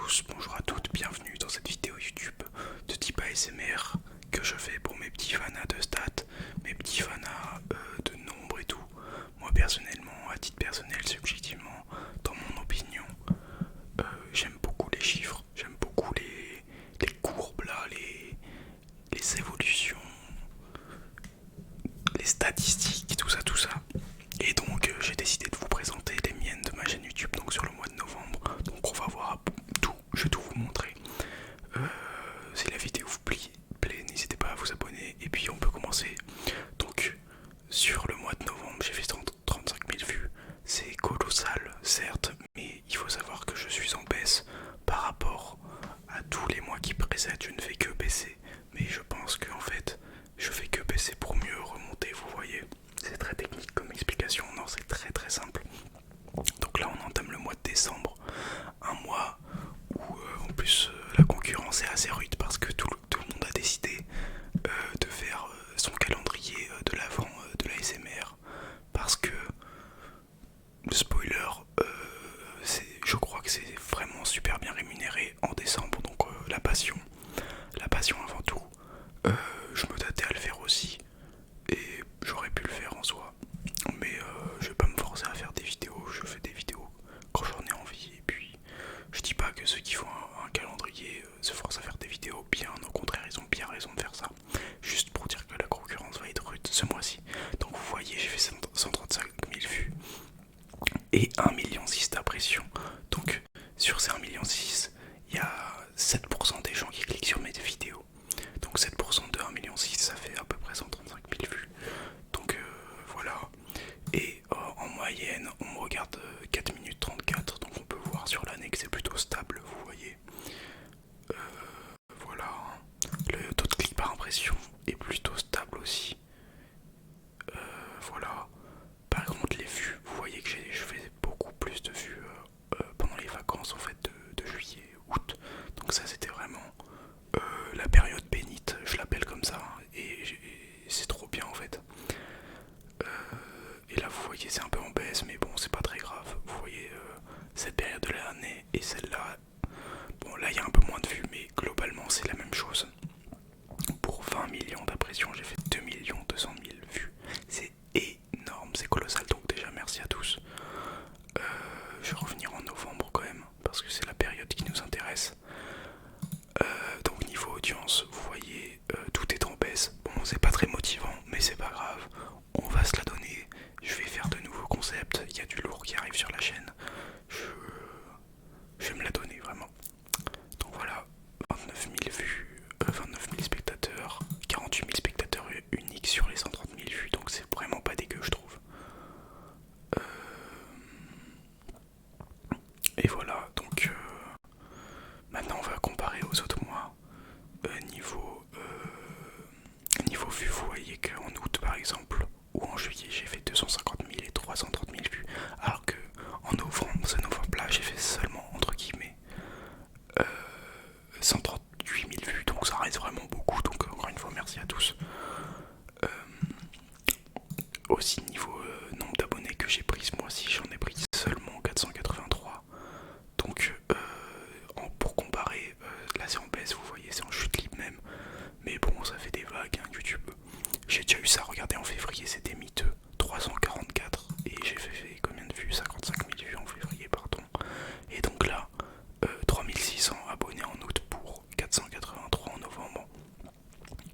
tous, bonjour à toutes, bienvenue dans cette vidéo YouTube de type ASMR que je fais pour mes petits fanas de stats, mes petits fanas de nombres et tout. Moi personnellement, à titre personnel, subjectivement, dans mon opinion, j'aime beaucoup les chiffres, j'aime beaucoup les courbes là, les évolutions, les statistiques, tout ça, tout ça. Et donc j'ai décidé de vous présenter les miennes de ma chaîne YouTube donc sur le mois de novembre. Donc on va voir tout, je vais tout vous montrer. Si la vidéo vous plaît, n'hésitez pas à vous abonner et puis on peut commencer. Donc sur le mois de novembre j'ai fait 35 000 vues. C'est colossal certes, mais il faut savoir que je suis en baisse par rapport à tous les mois qui précèdent. Je ne fais que baisser, mais je pense qu'en fait je fais que baisser pour mieux remonter, vous voyez. C'est très technique comme explication, non c'est très très simple. Donc là on entame le mois de décembre, un mois où en plus la concurrence est assez rude parce que tout le monde a décidé de faire son calendrier de l'avant de la SMR. Parce que, spoiler, je crois que c'est vraiment super bien rémunéré en décembre, donc la passion avant tout. Je me tâtais à le faire aussi et j'aurais pu le faire en soi, mais je vais pas me forcer à faire des vidéos. Je fais des vidéos quand j'en ai envie et puis je dis pas que ceux qui font un calendrier se forcent à faire des vidéos, bien au contraire ils ont bien raison de faire ça, juste pour dire que la concurrence va être rude ce mois-ci. Donc vous voyez j'ai fait 135 000 vues et 1,6 million d'impressions. Donc sur ces 1,6 million, il y a 7% des gens qui cliquent sur mes vidéos. Donc 7% de 1,6 million, ça fait à peu près 135 000 vues. Donc voilà. Et en moyenne, on me regarde 4 minutes 34. Donc on peut voir sur l'année que c'est plutôt stable, vous voyez. Voilà. Le taux de clic par impression est plutôt stable aussi. Voilà. Par contre, les vues, vous voyez que je fais beaucoup plus de vues pendant les vacances en fait de juillet, août. Donc ça c'était vraiment la période bénite, je l'appelle comme ça, et c'est trop bien en fait. Et là vous voyez c'est un peu en baisse, mais bon c'est pas très grave. Vous voyez cette période de l'année et celle-là, bon là il y a un peu moins de vues, mais globalement c'est la même chose. Pour 20 millions d'impressions, j'ai fait 2 200 000 vues. C'est énorme, c'est colossal, donc déjà merci à tous. Je vais revenir en novembre quand même, parce que c'est la période qui nous intéresse. Donc niveau audience, vous voyez, tout est en baisse. Bon, c'est pas très motivant, mais c'est pas grave. On va se la donner. Je vais faire de nouveaux concepts. Il y a du lourd qui arrive sur la chaîne. Je vais me la donner vraiment. Donc voilà, 29 000 vues, 29 000 spectateurs, 48 000 spectateurs uniques sur les 130 000 vues. Donc c'est vraiment pas dégueu, je trouve. Et voilà, donc maintenant on va comparer aux autres mois. Niveau vues, vous voyez qu'en août par exemple, ou en juillet, j'ai fait 250 000 et 330 000 vues. Alors que en novembre, ce novembre-là, j'ai fait seulement, entre guillemets, 138 000 vues. Donc ça reste vraiment beaucoup. Donc encore une fois, merci à tous. Aussi niveau nombre d'abonnés que j'ai pris ce mois-ci, j'en ai pris seulement 483. Donc pour comparer, là c'est en baisse, vous voyez, c'est en chute libre même. Mais bon, ça fait des vagues, hein, YouTube. J'ai déjà eu ça, regardez, en février, c'était miteux. 344. Et j'ai fait combien de vues? 55 000 vues en février, pardon. Et donc là, 3600 abonnés en août pour 483 en novembre.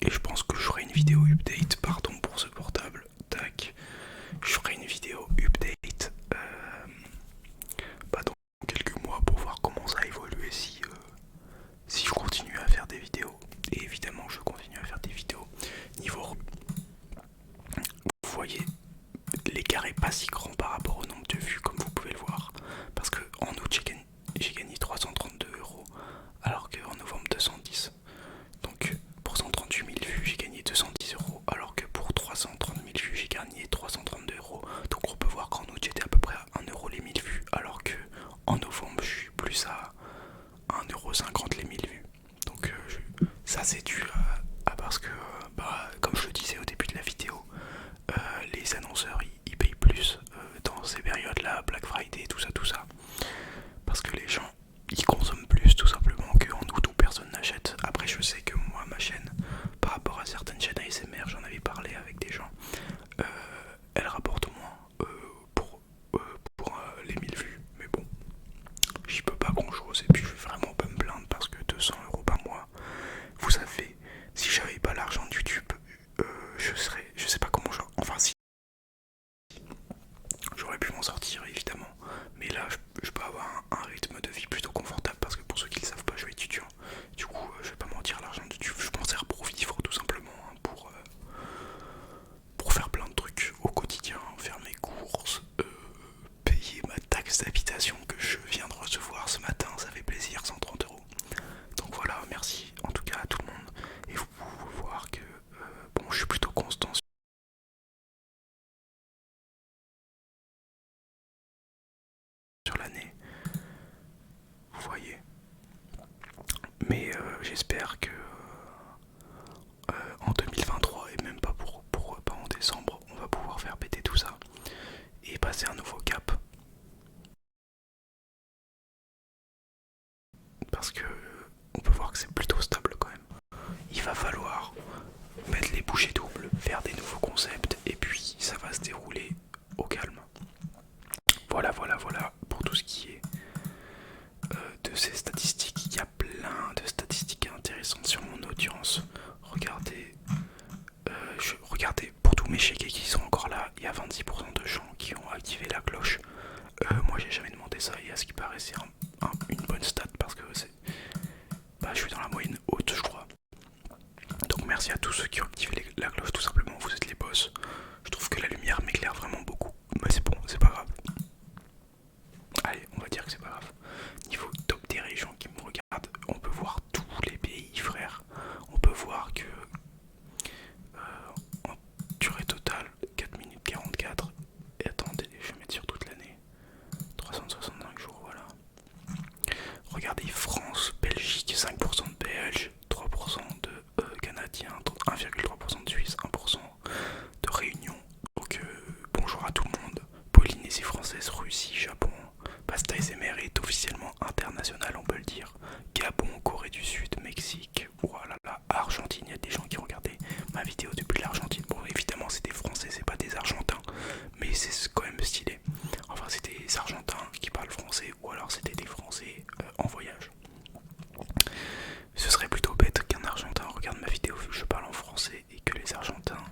Et je pense que je ferai une vidéo update, pardon pour ce portable. Tac. Je ferai une vidéo update dans quelques mois pour voir comment ça a évolué si je continue à faire des vidéos. Et évidemment je continue à faire des vidéos. Niveau, vous voyez, l'écart est pas si grand par rapport au nombre de vues comme vous pouvez le voir. Parce que en août j'ai gagné 332 euros alors qu'en novembre 210. Donc pour 138 000 vues j'ai gagné 210 euros alors que pour 330 000 vues j'ai gagné 332 euros. Donc on peut voir qu'en août j'étais à peu près à 1 euro les 1000 vues alors que en novembre je suis plus à 1,50 € les 1000 vues. Donc ça c'est dû à parce que comme je le disais au début de la vidéo, les annonceurs ils payent plus dans ces périodes là, Black Friday, tout ça, parce que les gens ils consomment plus tout Et puis je vais vraiment pas me plaindre parce que 200 € par mois, vous savez, si j'avais pas l'argent de YouTube, je sais pas comment enfin si, j'aurais pu m'en sortir évidemment. Mais là, je peux avoir un rythme de vie plutôt confortable parce que pour ceux qui ne le savent pas, je suis étudiant. Du coup, je vais pas mentir, l'argent de YouTube, je m'en sers pour vivre tout simplement, hein, pour faire plein de trucs au quotidien, faire mes courses, payer ma taxe d'habitation que je viens de recevoir ce matin, ça fait plaisir, 130 €. Donc voilà, merci en tout cas à tout le monde. Et vous pouvez voir que bon, je suis plutôt constant sur l'année, vous voyez. Mais j'espère que en 2023 et même pas en décembre, on va pouvoir faire péter tout ça et passer un nouveau cap. Parce que on peut voir que c'est plutôt stable quand même. Il va falloir mettre les bouchées doubles, faire des nouveaux concepts et puis ça va se dérouler au calme. Voilà pour tout ce qui est de ces statistiques. Il y a plein de statistiques intéressantes sur mon audience. Regardez pour tous mes chéquiers qui sont encore là, il y a 26% de gens qui ont activé la cloche. Moi j'ai jamais demandé ça et à ce qui paraît c'est une bonne stat parce que je suis dans la moyenne haute je crois. Donc merci à tous ceux qui ont activé la cloche, tout simplement, vous êtes les boss. Je trouve que la lumière m'éclaire vraiment beaucoup. Mais c'est bon, c'est pas grave. Allez, on va dire que c'est pas grave. Niveau top des régions qui me regardent, on peut voir tous les pays, frère. On peut voir que en durée totale, 4 minutes 44. Et attendez, je vais mettre sur toute l'année. 365 jours, voilà. Regardez, France, Belgique, 5% de Belges, 3% de Canadiens, 1,3% de Suisse, 1% de Réunion. Donc bonjour à tout le monde. Polynésie française, Russie, Japon. Pasta SMR est officiellement international, on peut le dire. Gabon, Corée du Sud, Mexique, voilà, Argentine, il y a des gens qui regardaient ma vidéo depuis l'Argentine. Bon, évidemment, c'est des Français, c'est pas des Argentins, mais c'est quand même stylé. Enfin, c'est des Argentins qui parlent français, ou alors c'était des Français en voyage. Ce serait plutôt bête qu'un Argentin regarde ma vidéo vu que je parle en français et que les Argentins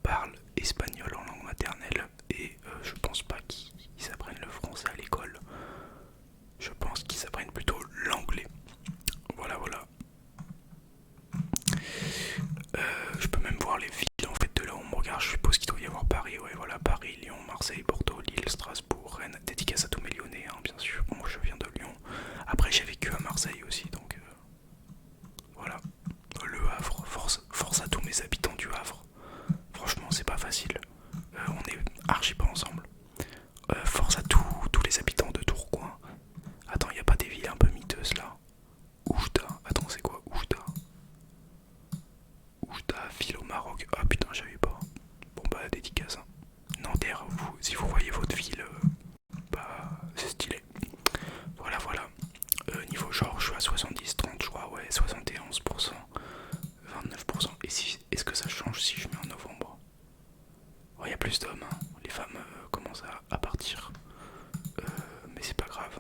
parlent espagnol en langue maternelle. Et je pense pas qu'ils apprennent le français à l'école. Je pense qu'ils apprennent plutôt l'anglais. Voilà. Je peux même voir les villes en fait de là où on me regarde. Je suppose qu'il doit y avoir Paris, ouais voilà, Paris, Lyon, Marseille, Bordeaux, Lille, Strasbourg, Rennes. Dédicace à tous mes Lyonnais, hein, bien sûr. Moi je viens de Lyon. Après j'ai vécu à Marseille aussi, donc voilà. Le Havre, force à tous mes habitants du Havre. Franchement c'est pas facile. On est archi pas ensemble. Force à tous les habitants de Tourcoing. Attends, y a pas des villes un peu miteuses là? Oujda, attends c'est quoi Oujda? Oujda, ville au Maroc. Ah putain j'avais pas. Bon bah dédicace hein. Nanterre, si vous voyez votre ville, c'est stylé. Voilà. Niveau genre je suis à 70, 30 je crois, ouais 71%, 29%. Et est-ce que ça change si je mets en novembre? Oh, y a plus d'hommes, hein. Les femmes commencent à partir. Mais c'est pas grave,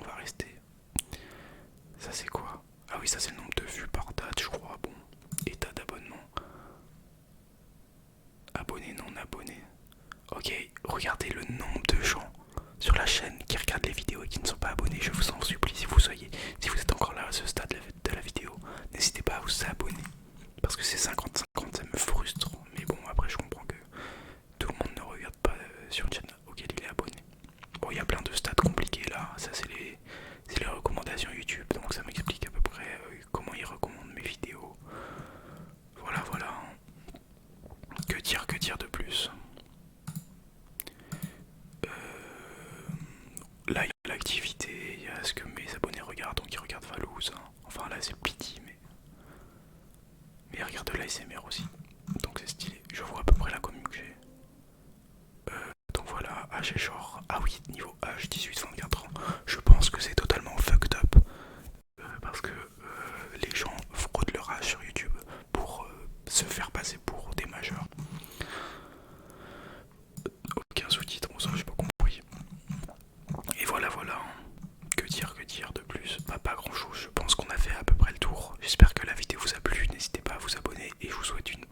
on va rester. Ça c'est quoi? Ah oui, ça c'est le nombre de vues par date je crois. Bon, état d'abonnement. Abonné, non abonné. Ok, regardez le nombre de gens sur la chaîne qui regardent les vidéos et qui ne sont pas abonnés. Je vous en supplie, si vous êtes encore là à ce stade de la vidéo, n'hésitez pas à vous abonner. Parce que c'est 50-50, ça me frustre. Mais bon, après je comprends que tout le monde ne regarde pas sur une chaîne auquel il est abonné. Bon, il y a plein de stats compliqués là. Ça c'est les recommandations YouTube. Donc ça m'explique à peu près comment ils recommandent mes vidéos. Voilà. Que dire de plus? Là il y a l'activité, il y a ce que mes abonnés regardent, donc ils regardent Valouz. Hein. Enfin là c'est Pity, mais ils regardent de l'ASMR aussi. Donc c'est stylé. Je vois à peu près la commune que j'ai. Donc voilà, âge et genre. Ah oui, niveau âge 18-24 ans. Je pense que c'est totalement fucked up. Parce que les gens fraudent leur âge sur YouTube pour se faire passer pour des majeurs. Aucun sous-titre, bon ça j'ai pas compris. Et voilà. Que dire de plus? abonner et je vous souhaite une